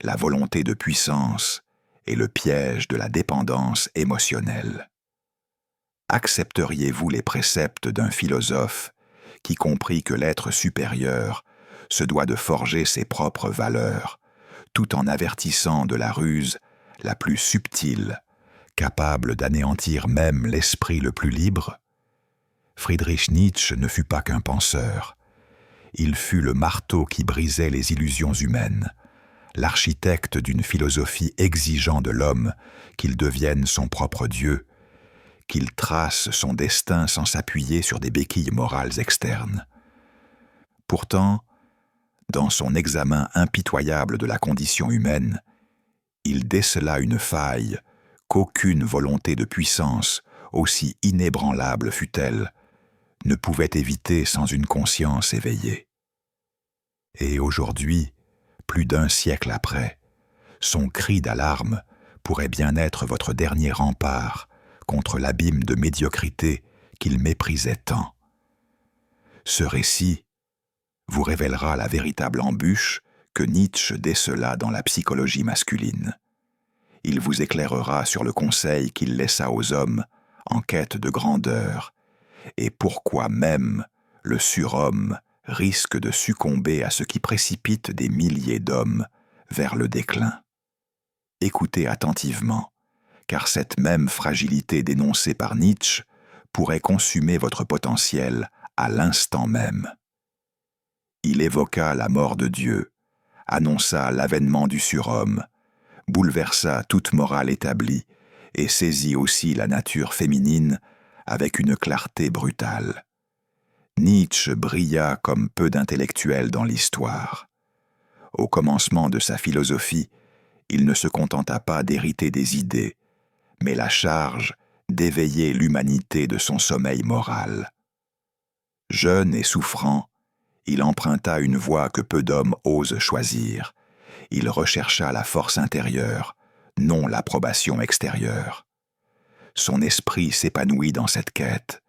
la volonté de puissance et le piège de la dépendance émotionnelle. Accepteriez-vous les préceptes d'un philosophe qui comprit que l'être supérieur se doit de forger ses propres valeurs, tout en avertissant de la ruse la plus subtile, capable d'anéantir même l'esprit le plus libre? Friedrich Nietzsche ne fut pas qu'un penseur. Il fut le marteau qui brisait les illusions humaines, l'architecte d'une philosophie exigeant de l'homme qu'il devienne son propre Dieu, qu'il trace son destin sans s'appuyer sur des béquilles morales externes. Pourtant, dans son examen impitoyable de la condition humaine, il décela une faille qu'aucune volonté de puissance, aussi inébranlable fût-elle, ne pouvait éviter sans une conscience éveillée. Et aujourd'hui, plus d'un siècle après, son cri d'alarme pourrait bien être votre dernier rempart contre l'abîme de médiocrité qu'il méprisait tant. Ce récit vous révélera la véritable embûche que Nietzsche décela dans la psychologie masculine. Il vous éclairera sur le conseil qu'il laissa aux hommes en quête de grandeur et pourquoi même le surhomme risque de succomber à ce qui précipite des milliers d'hommes vers le déclin. Écoutez attentivement, car cette même fragilité dénoncée par Nietzsche pourrait consumer votre potentiel à l'instant même. Il évoqua la mort de Dieu, annonça l'avènement du surhomme, bouleversa toute morale établie et saisit aussi la nature féminine avec une clarté brutale. Nietzsche brilla comme peu d'intellectuels dans l'histoire. Au commencement de sa philosophie, il ne se contenta pas d'hériter des idées, mais la charge d'éveiller l'humanité de son sommeil moral. Jeune et souffrant, il emprunta une voie que peu d'hommes osent choisir. Il rechercha la force intérieure, non l'approbation extérieure. Son esprit s'épanouit dans cette quête,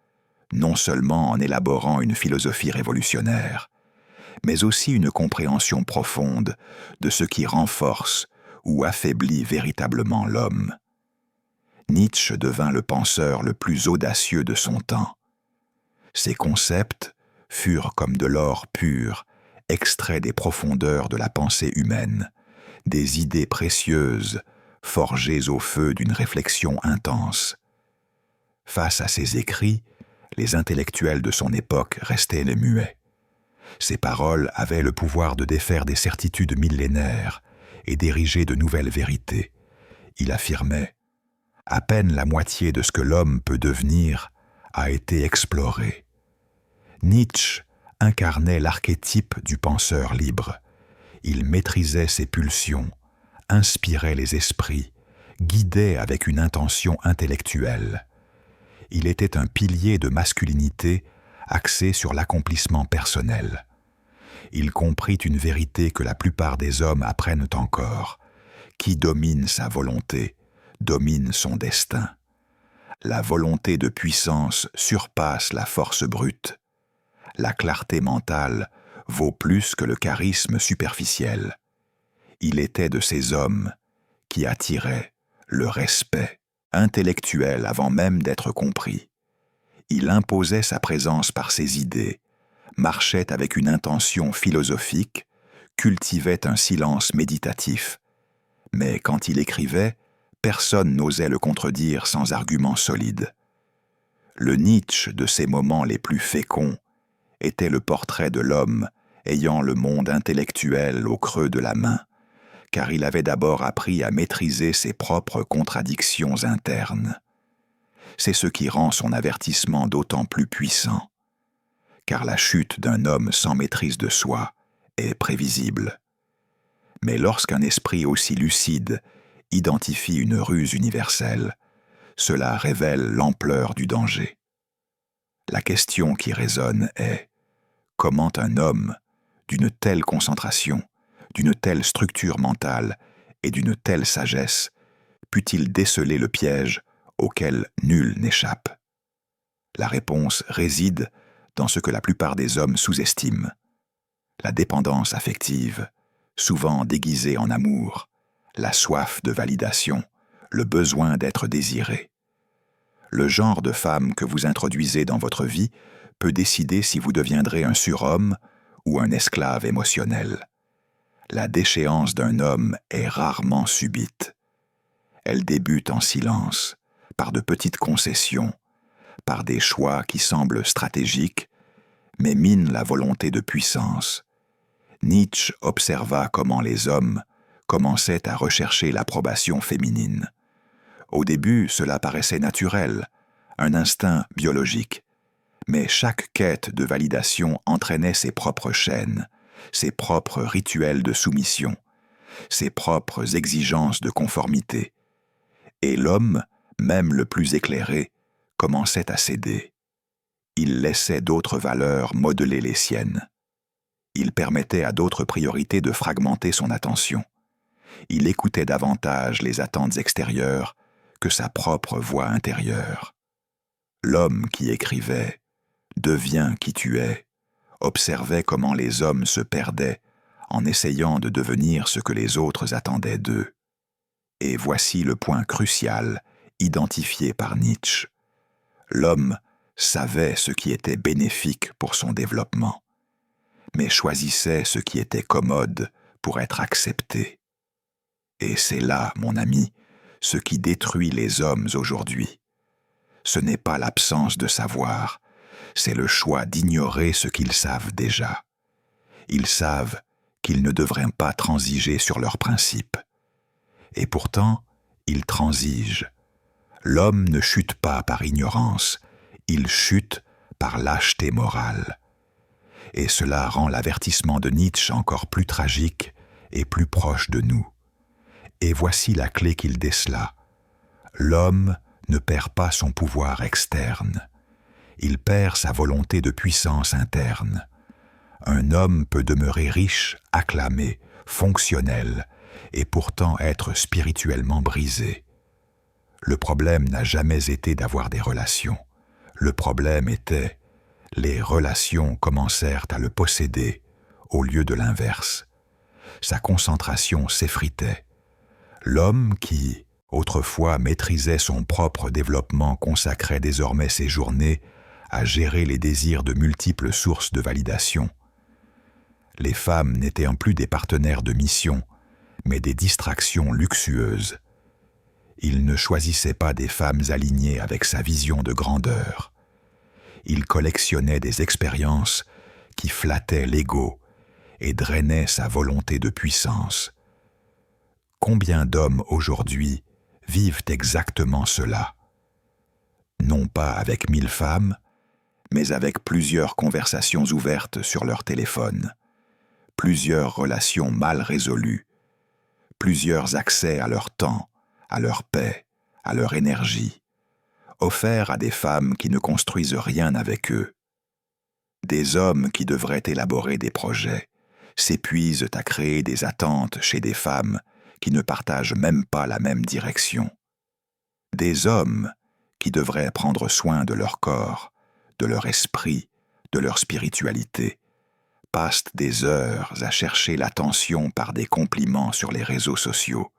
non seulement en élaborant une philosophie révolutionnaire, mais aussi une compréhension profonde de ce qui renforce ou affaiblit véritablement l'homme. Nietzsche devint le penseur le plus audacieux de son temps. Ses concepts furent comme de l'or pur, extraits des profondeurs de la pensée humaine, des idées précieuses, forgées au feu d'une réflexion intense. Face à ses écrits, les intellectuels de son époque restaient les muets. Ses paroles avaient le pouvoir de défaire des certitudes millénaires et d'ériger de nouvelles vérités. Il affirmait « À peine la moitié de ce que l'homme peut devenir a été exploré ». Nietzsche incarnait l'archétype du penseur libre. Il maîtrisait ses pulsions, inspirait les esprits, guidait avec une intention intellectuelle. Il était un pilier de masculinité axé sur l'accomplissement personnel. Il comprit une vérité que la plupart des hommes apprennent encore. Qui domine sa volonté, domine son destin. La volonté de puissance surpasse la force brute. La clarté mentale vaut plus que le charisme superficiel. Il était de ces hommes qui attiraient le respect intellectuel avant même d'être compris. Il imposait sa présence par ses idées, marchait avec une intention philosophique, cultivait un silence méditatif. Mais quand il écrivait, personne n'osait le contredire sans arguments solides. Le Nietzsche de ses moments les plus féconds était le portrait de l'homme ayant le monde intellectuel au creux de la main, car il avait d'abord appris à maîtriser ses propres contradictions internes. C'est ce qui rend son avertissement d'autant plus puissant, car la chute d'un homme sans maîtrise de soi est prévisible. Mais lorsqu'un esprit aussi lucide identifie une ruse universelle, cela révèle l'ampleur du danger. La question qui résonne est comment un homme, d'une telle concentration, d'une telle structure mentale et d'une telle sagesse, put-il déceler le piège auquel nul n'échappe? La réponse réside dans ce que la plupart des hommes sous-estiment, la dépendance affective, souvent déguisée en amour, la soif de validation, le besoin d'être désiré. Le genre de femme que vous introduisez dans votre vie peut décider si vous deviendrez un surhomme ou un esclave émotionnel. La déchéance d'un homme est rarement subite. Elle débute en silence, par de petites concessions, par des choix qui semblent stratégiques, mais minent la volonté de puissance. Nietzsche observa comment les hommes commençaient à rechercher l'approbation féminine. Au début, cela paraissait naturel, un instinct biologique. Mais chaque quête de validation entraînait ses propres chaînes, ses propres rituels de soumission, ses propres exigences de conformité. Et l'homme, même le plus éclairé, commençait à céder. Il laissait d'autres valeurs modeler les siennes. Il permettait à d'autres priorités de fragmenter son attention. Il écoutait davantage les attentes extérieures que sa propre voix intérieure. L'homme qui écrivait « Deviens qui tu es » observait comment les hommes se perdaient en essayant de devenir ce que les autres attendaient d'eux. Et voici le point crucial identifié par Nietzsche. L'homme savait ce qui était bénéfique pour son développement, mais choisissait ce qui était commode pour être accepté. Et c'est là, mon ami, ce qui détruit les hommes aujourd'hui. Ce n'est pas l'absence de savoir, c'est le choix d'ignorer ce qu'ils savent déjà. Ils savent qu'ils ne devraient pas transiger sur leurs principes. Et pourtant, ils transigent. L'homme ne chute pas par ignorance, il chute par lâcheté morale. Et cela rend l'avertissement de Nietzsche encore plus tragique et plus proche de nous. Et voici la clé qu'il décela. L'homme ne perd pas son pouvoir externe. Il perd sa volonté de puissance interne. Un homme peut demeurer riche, acclamé, fonctionnel, et pourtant être spirituellement brisé. Le problème n'a jamais été d'avoir des relations. Le problème était, les relations commencèrent à le posséder au lieu de l'inverse. Sa concentration s'effritait. L'homme qui, autrefois, maîtrisait son propre développement consacrait désormais ses journées à gérer les désirs de multiples sources de validation. Les femmes n'étaient en plus des partenaires de mission, mais des distractions luxueuses. Il ne choisissait pas des femmes alignées avec sa vision de grandeur. Il collectionnait des expériences qui flattaient l'ego et drainaient sa volonté de puissance. Combien d'hommes aujourd'hui vivent exactement cela? Non pas avec 1000 femmes, mais avec plusieurs conversations ouvertes sur leur téléphone, plusieurs relations mal résolues, plusieurs accès à leur temps, à leur paix, à leur énergie, offerts à des femmes qui ne construisent rien avec eux. Des hommes qui devraient élaborer des projets s'épuisent à créer des attentes chez des femmes qui ne partagent même pas la même direction. Des hommes qui devraient prendre soin de leur corps, de leur esprit, de leur spiritualité, passent des heures à chercher l'attention par des compliments sur les réseaux sociaux,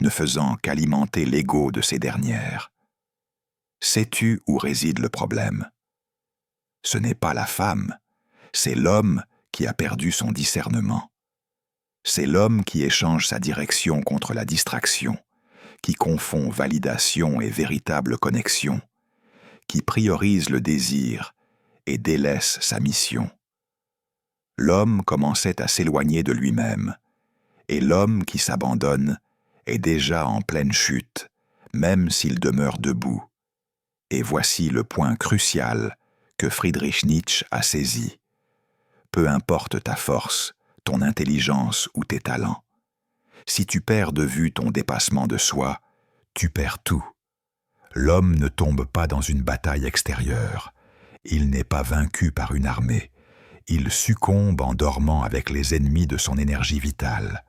ne faisant qu'alimenter l'ego de ces dernières. Sais-tu où réside le problème? Ce n'est pas la femme, c'est l'homme qui a perdu son discernement. C'est l'homme qui échange sa direction contre la distraction, qui confond validation et véritable connexion, qui priorise le désir et délaisse sa mission. L'homme commençait à s'éloigner de lui-même, et l'homme qui s'abandonne est déjà en pleine chute, même s'il demeure debout. Et voici le point crucial que Friedrich Nietzsche a saisi. Peu importe ta force, ton intelligence ou tes talents. Si tu perds de vue ton dépassement de soi, tu perds tout. L'homme ne tombe pas dans une bataille extérieure. Il n'est pas vaincu par une armée. Il succombe en dormant avec les ennemis de son énergie vitale.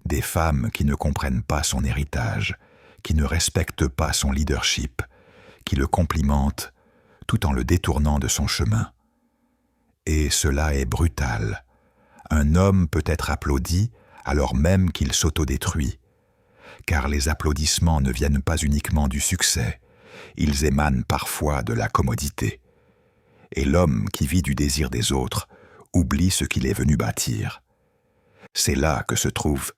Des femmes qui ne comprennent pas son héritage, qui ne respectent pas son leadership, qui le complimentent tout en le détournant de son chemin. Et cela est brutal. Un homme peut être applaudi alors même qu'il s'autodétruit. Car les applaudissements ne viennent pas uniquement du succès, ils émanent parfois de la commodité. Et l'homme qui vit du désir des autres oublie ce qu'il est venu bâtir. C'est là que se trouvent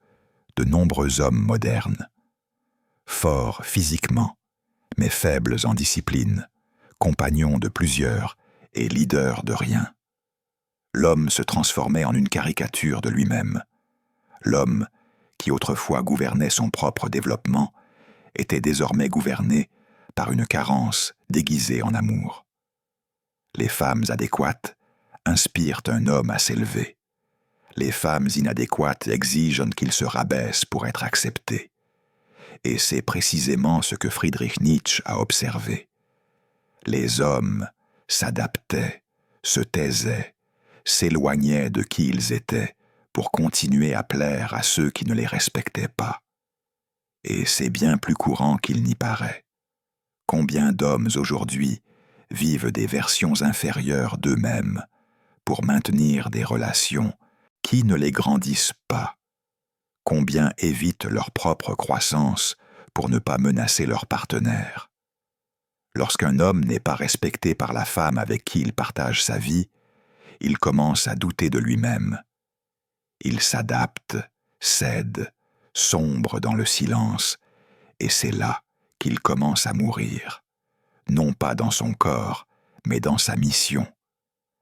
de nombreux hommes modernes, forts physiquement, mais faibles en discipline, compagnons de plusieurs et leaders de rien. L'homme se transformait en une caricature de lui-même. L'homme, qui autrefois gouvernait son propre développement, était désormais gouverné par une carence déguisée en amour. Les femmes adéquates inspirent un homme à s'élever. Les femmes inadéquates exigent qu'il se rabaisse pour être accepté. Et c'est précisément ce que Friedrich Nietzsche a observé. Les hommes s'adaptaient, se taisaient, s'éloignaient de qui ils étaient pour continuer à plaire à ceux qui ne les respectaient pas. Et c'est bien plus courant qu'il n'y paraît. Combien d'hommes aujourd'hui vivent des versions inférieures d'eux-mêmes pour maintenir des relations qui ne les grandissent pas? Combien évitent leur propre croissance pour ne pas menacer leur partenaire? Lorsqu'un homme n'est pas respecté par la femme avec qui il partage sa vie, il commence à douter de lui-même. Il s'adapte, cède, sombre dans le silence, et c'est là qu'il commence à mourir. Non pas dans son corps, mais dans sa mission.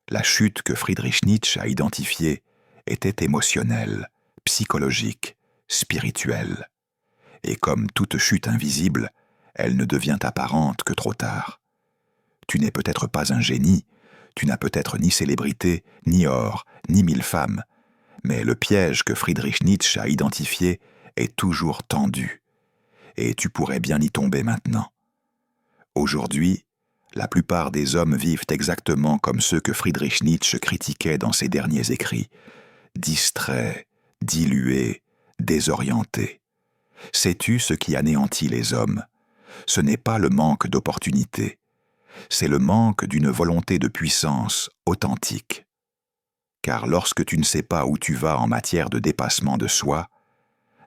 La chute que Friedrich Nietzsche a identifiée était émotionnelle, psychologique, spirituelle. Et comme toute chute invisible, elle ne devient apparente que trop tard. Tu n'es peut-être pas un génie, tu n'as peut-être ni célébrité, ni or, ni 1000 femmes, mais le piège que Friedrich Nietzsche a identifié est toujours tendu, et tu pourrais bien y tomber maintenant. Aujourd'hui, la plupart des hommes vivent exactement comme ceux que Friedrich Nietzsche critiquait dans ses derniers écrits, distraits, dilués, désorientés. Sais-tu ce qui anéantit les hommes? Ce n'est pas le manque d'opportunités, c'est le manque d'une volonté de puissance authentique. Car lorsque tu ne sais pas où tu vas en matière de dépassement de soi,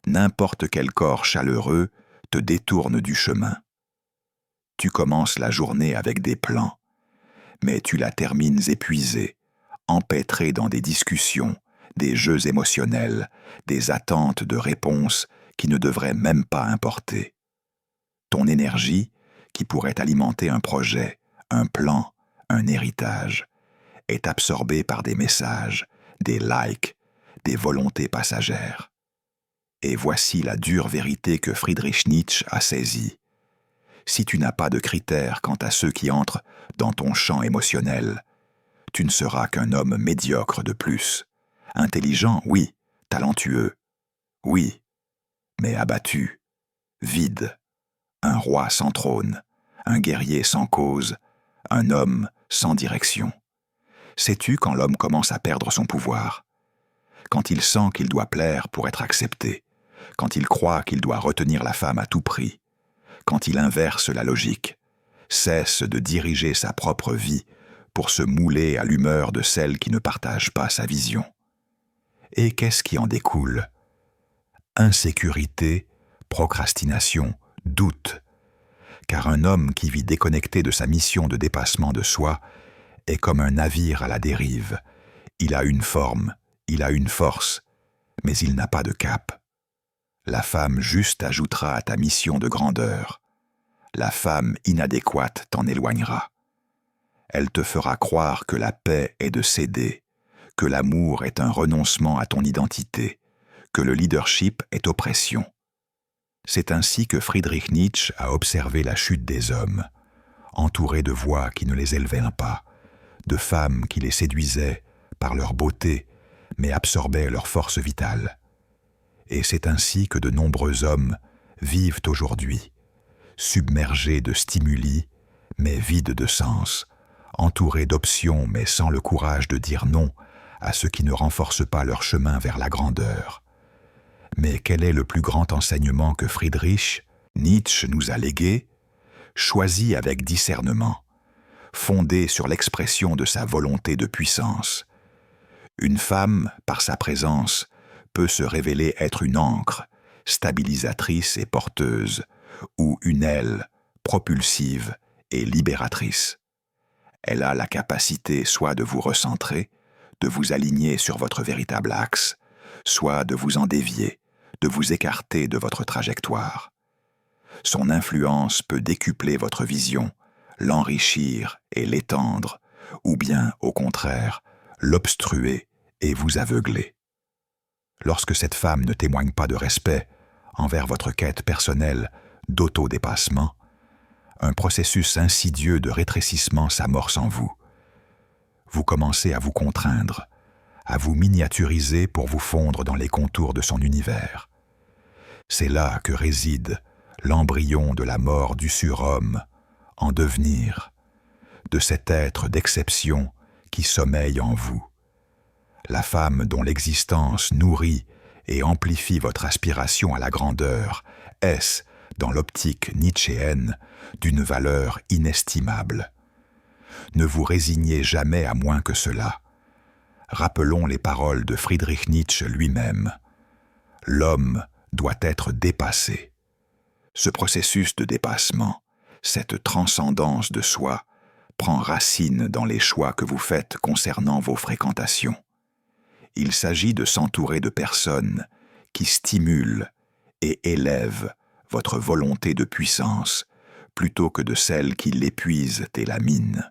n'importe quel corps chaleureux te détourne du chemin. Tu commences la journée avec des plans, mais tu la termines épuisé, empêtré dans des discussions, des jeux émotionnels, des attentes de réponses qui ne devraient même pas importer. Ton énergie, qui pourrait alimenter un projet, un plan, un héritage, est absorbée par des messages, des likes, des volontés passagères. Et voici la dure vérité que Friedrich Nietzsche a saisie. Si tu n'as pas de critères quant à ceux qui entrent dans ton champ émotionnel, tu ne seras qu'un homme médiocre de plus. Intelligent, oui, talentueux, oui, mais abattu, vide, un roi sans trône, un guerrier sans cause, un homme sans direction. Sais-tu quand l'homme commence à perdre son pouvoir? Quand il sent qu'il doit plaire pour être accepté, quand il croit qu'il doit retenir la femme à tout prix, quand il inverse la logique, cesse de diriger sa propre vie pour se mouler à l'humeur de celle qui ne partage pas sa vision. Et qu'est-ce qui en découle? Insécurité, procrastination, doute. Car un homme qui vit déconnecté de sa mission de dépassement de soi est comme un navire à la dérive. Il a une forme, il a une force, mais il n'a pas de cap. La femme juste ajoutera à ta mission de grandeur. La femme inadéquate t'en éloignera. Elle te fera croire que la paix est de céder, que l'amour est un renoncement à ton identité, que le leadership est oppression. C'est ainsi que Friedrich Nietzsche a observé la chute des hommes, entourés de voix qui ne les élevaient pas, de femmes qui les séduisaient par leur beauté, mais absorbaient leur force vitale. Et c'est ainsi que de nombreux hommes vivent aujourd'hui, submergés de stimuli, mais vides de sens, entourés d'options, mais sans le courage de dire non à ce qui ne renforce pas leur chemin vers la grandeur. Mais quel est le plus grand enseignement que Friedrich Nietzsche nous a légué? Choisi avec discernement, fondé sur l'expression de sa volonté de puissance. Une femme, par sa présence, peut se révéler être une ancre, stabilisatrice et porteuse, ou une aile, propulsive et libératrice. Elle a la capacité soit de vous recentrer, de vous aligner sur votre véritable axe, soit de vous en dévier, de vous écarter de votre trajectoire. Son influence peut décupler votre vision, l'enrichir et l'étendre, ou bien, au contraire, l'obstruer et vous aveugler. Lorsque cette femme ne témoigne pas de respect envers votre quête personnelle d'autodépassement, un processus insidieux de rétrécissement s'amorce en vous. Vous commencez à vous contraindre, à vous miniaturiser pour vous fondre dans les contours de son univers. C'est là que réside l'embryon de la mort du surhomme en devenir, de cet être d'exception qui sommeille en vous. La femme dont l'existence nourrit et amplifie votre aspiration à la grandeur, est, dans l'optique nietzschéenne, d'une valeur inestimable. Ne vous résignez jamais à moins que cela. Rappelons les paroles de Friedrich Nietzsche lui-même. L'homme doit être dépassé. Ce processus de dépassement, cette transcendance de soi, prend racine dans les choix que vous faites concernant vos fréquentations. Il s'agit de s'entourer de personnes qui stimulent et élèvent votre volonté de puissance plutôt que de celles qui l'épuisent et la minent.